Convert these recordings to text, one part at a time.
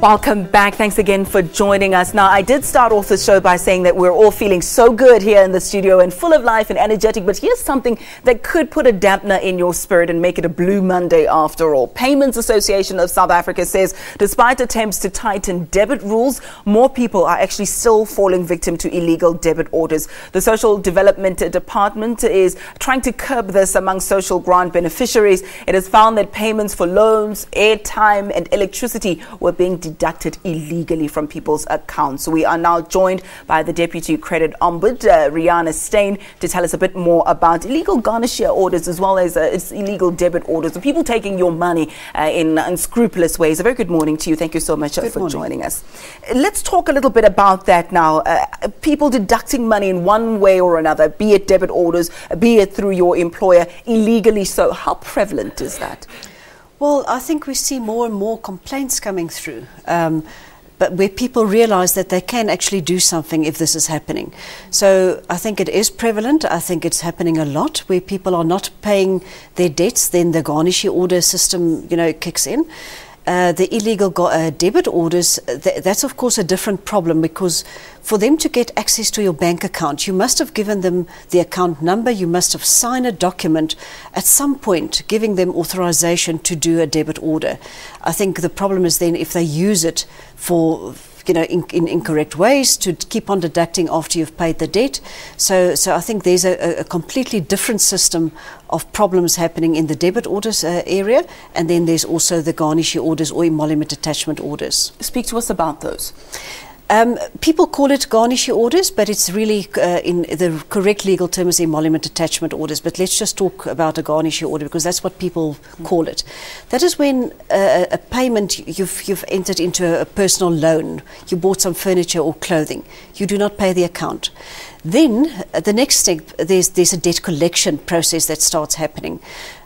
Welcome back. Thanks again for joining us. Now, I did start off the show by saying that we're all feeling so good here in the studio and full of life and energetic, but here's something that could put a dampener in your spirit and make it a blue Monday after all. Payments Association of South Africa says despite attempts to tighten debit rules, more people are actually still falling victim to illegal debit orders. The Social Development Department is trying to curb this among social grant beneficiaries. It has found that payments for loans, airtime and electricity were being deducted illegally from people's accounts. So we are now joined by the Deputy Credit Ombud, Reana Steyn, to tell us a bit more about illegal garniture orders as well as illegal debit orders. The people taking your money in unscrupulous ways. A very good morning to you. Thank you so much for joining us. Let's talk a little bit about that now. People deducting money in one way or another, be it debit orders, be it through your employer, illegally so. How prevalent is that? Well, I think we see more and more complaints coming through, but where people realize that they can actually do something if this is happening. So I think it is prevalent. I think it's happening a lot where people are not paying their debts, then the garnish order system, kicks in. The illegal debit orders, that's of course a different problem, because for them to get access to your bank account, you must have given them the account number, you must have signed a document at some point giving them authorization to do a debit order. I think the problem is then if they use it for in incorrect ways to keep on deducting after you've paid the debt. So I think there's a completely different system of problems happening in the debit orders area, and then there's also the garnish orders or emolument attachment orders. Speak to us about those. People call it garnish orders, but it's really in the correct legal term is emolument attachment orders. But let's just talk about a garnish order because that's what people call it. That is when a payment, you've entered into a personal loan, you bought some furniture or clothing, you do not pay the account. Then the next step, there's a debt collection process that starts happening.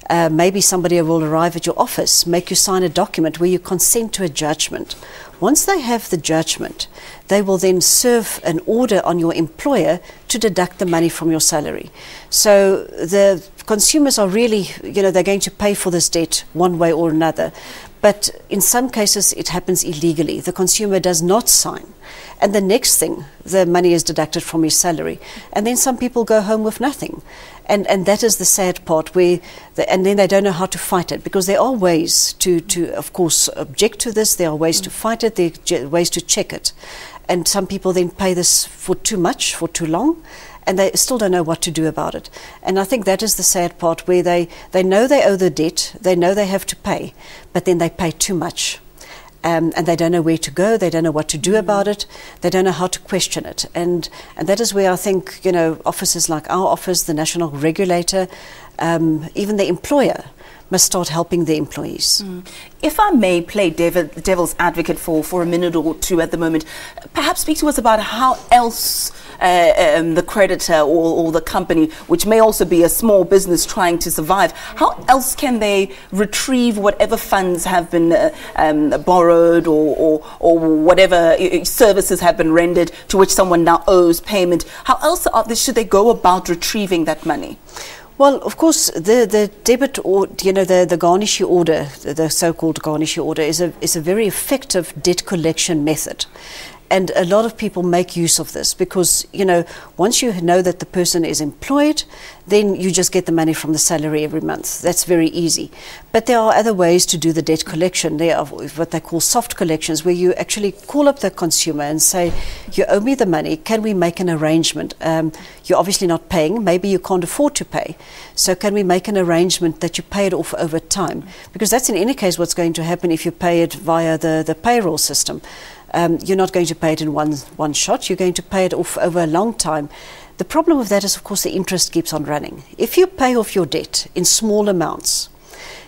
Maybe somebody will arrive at your office, make you sign a document where you consent to a judgment. Once they have the judgment, they will then serve an order on your employer to deduct the money from your salary. So the consumers are really, they're going to pay for this debt one way or another. But in some cases, it happens illegally. The consumer does not sign. And the next thing, the money is deducted from his salary. And then some people go home with nothing. And that is the sad part, and then they don't know how to fight it, because there are ways to of course, object to this. There are ways to fight it. There are ways to check it. And some people then pay this for too much, for too long, and they still don't know what to do about it. And I think that is the sad part, where they know they owe the debt, they know they have to pay, but then they pay too much. And they don't know where to go, they don't know what to do about it, they don't know how to question it. And that is where I think, offices like our office, the national regulator, even the employer, must start helping the employees. If I may play devil's advocate for a minute or two at the moment, perhaps speak to us about how else the creditor or the company, which may also be a small business trying to survive, how else can they retrieve whatever funds have been borrowed or whatever services have been rendered to which someone now owes payment? How else should they go about retrieving that money? Well, of course, the debit or the garnish order, the so-called garnish order, is a very effective debt collection method. And a lot of people make use of this because, once you know that the person is employed, then you just get the money from the salary every month. That's very easy. But there are other ways to do the debt collection. There are what they call soft collections, where you actually call up the consumer and say, you owe me the money, can we make an arrangement? You're obviously not paying, maybe you can't afford to pay. So can we make an arrangement that you pay it off over time? Because that's in any case what's going to happen if you pay it via the payroll system. You're not going to pay it in one shot, you're going to pay it off over a long time. The problem with that is, of course, the interest keeps on running. If you pay off your debt in small amounts,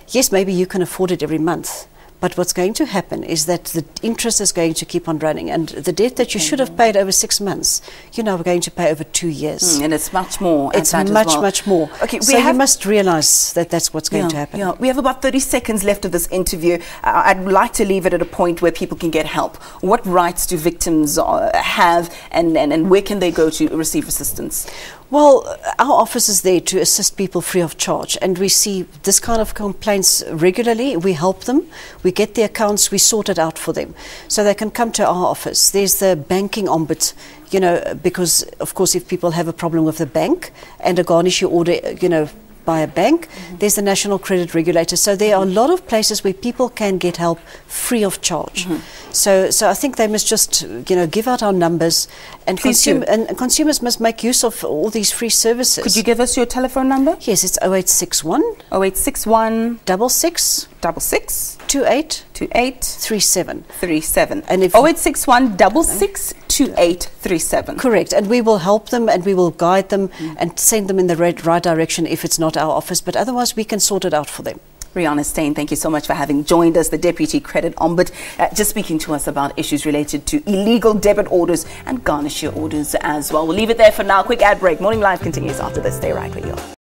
yes, maybe you can afford it every month, but what's going to happen is that the interest is going to keep on running, and the debt that you should have paid over 6 months, you're now going to pay over 2 years. And it's much more. It's much more. Okay, so you must realize that that's what's going to happen. Yeah. We have about 30 seconds left of this interview. I'd like to leave it at a point where people can get help. What rights do victims have, and where can they go to receive assistance? Well, our office is there to assist people free of charge, and we see this kind of complaints regularly. We help them. We we get the accounts, we sort it out for them. So they can come to our office. There's the banking ombud, you know, because of course if people have a problem with the bank and a garnish order, you know, by a bank, there's the National Credit Regulator. So there are a lot of places where people can get help free of charge. So I think they must just, you know, give out our numbers, and consumers must make use of all these free services. Could you give us your telephone number? Yes, it's 0861 0861 66 66 28 28 37. 37. And if 0861 66 28 37. Correct, and we will help them and we will guide them and send them in the right direction if it's not our office, but otherwise we can sort it out for them. Reana Steyn, thank you so much for having joined us, the Deputy Credit Ombud, just speaking to us about issues related to illegal debit orders and garnish orders as well. We'll leave it there for now. Quick ad break. Morning Live continues after this. Stay right where you are.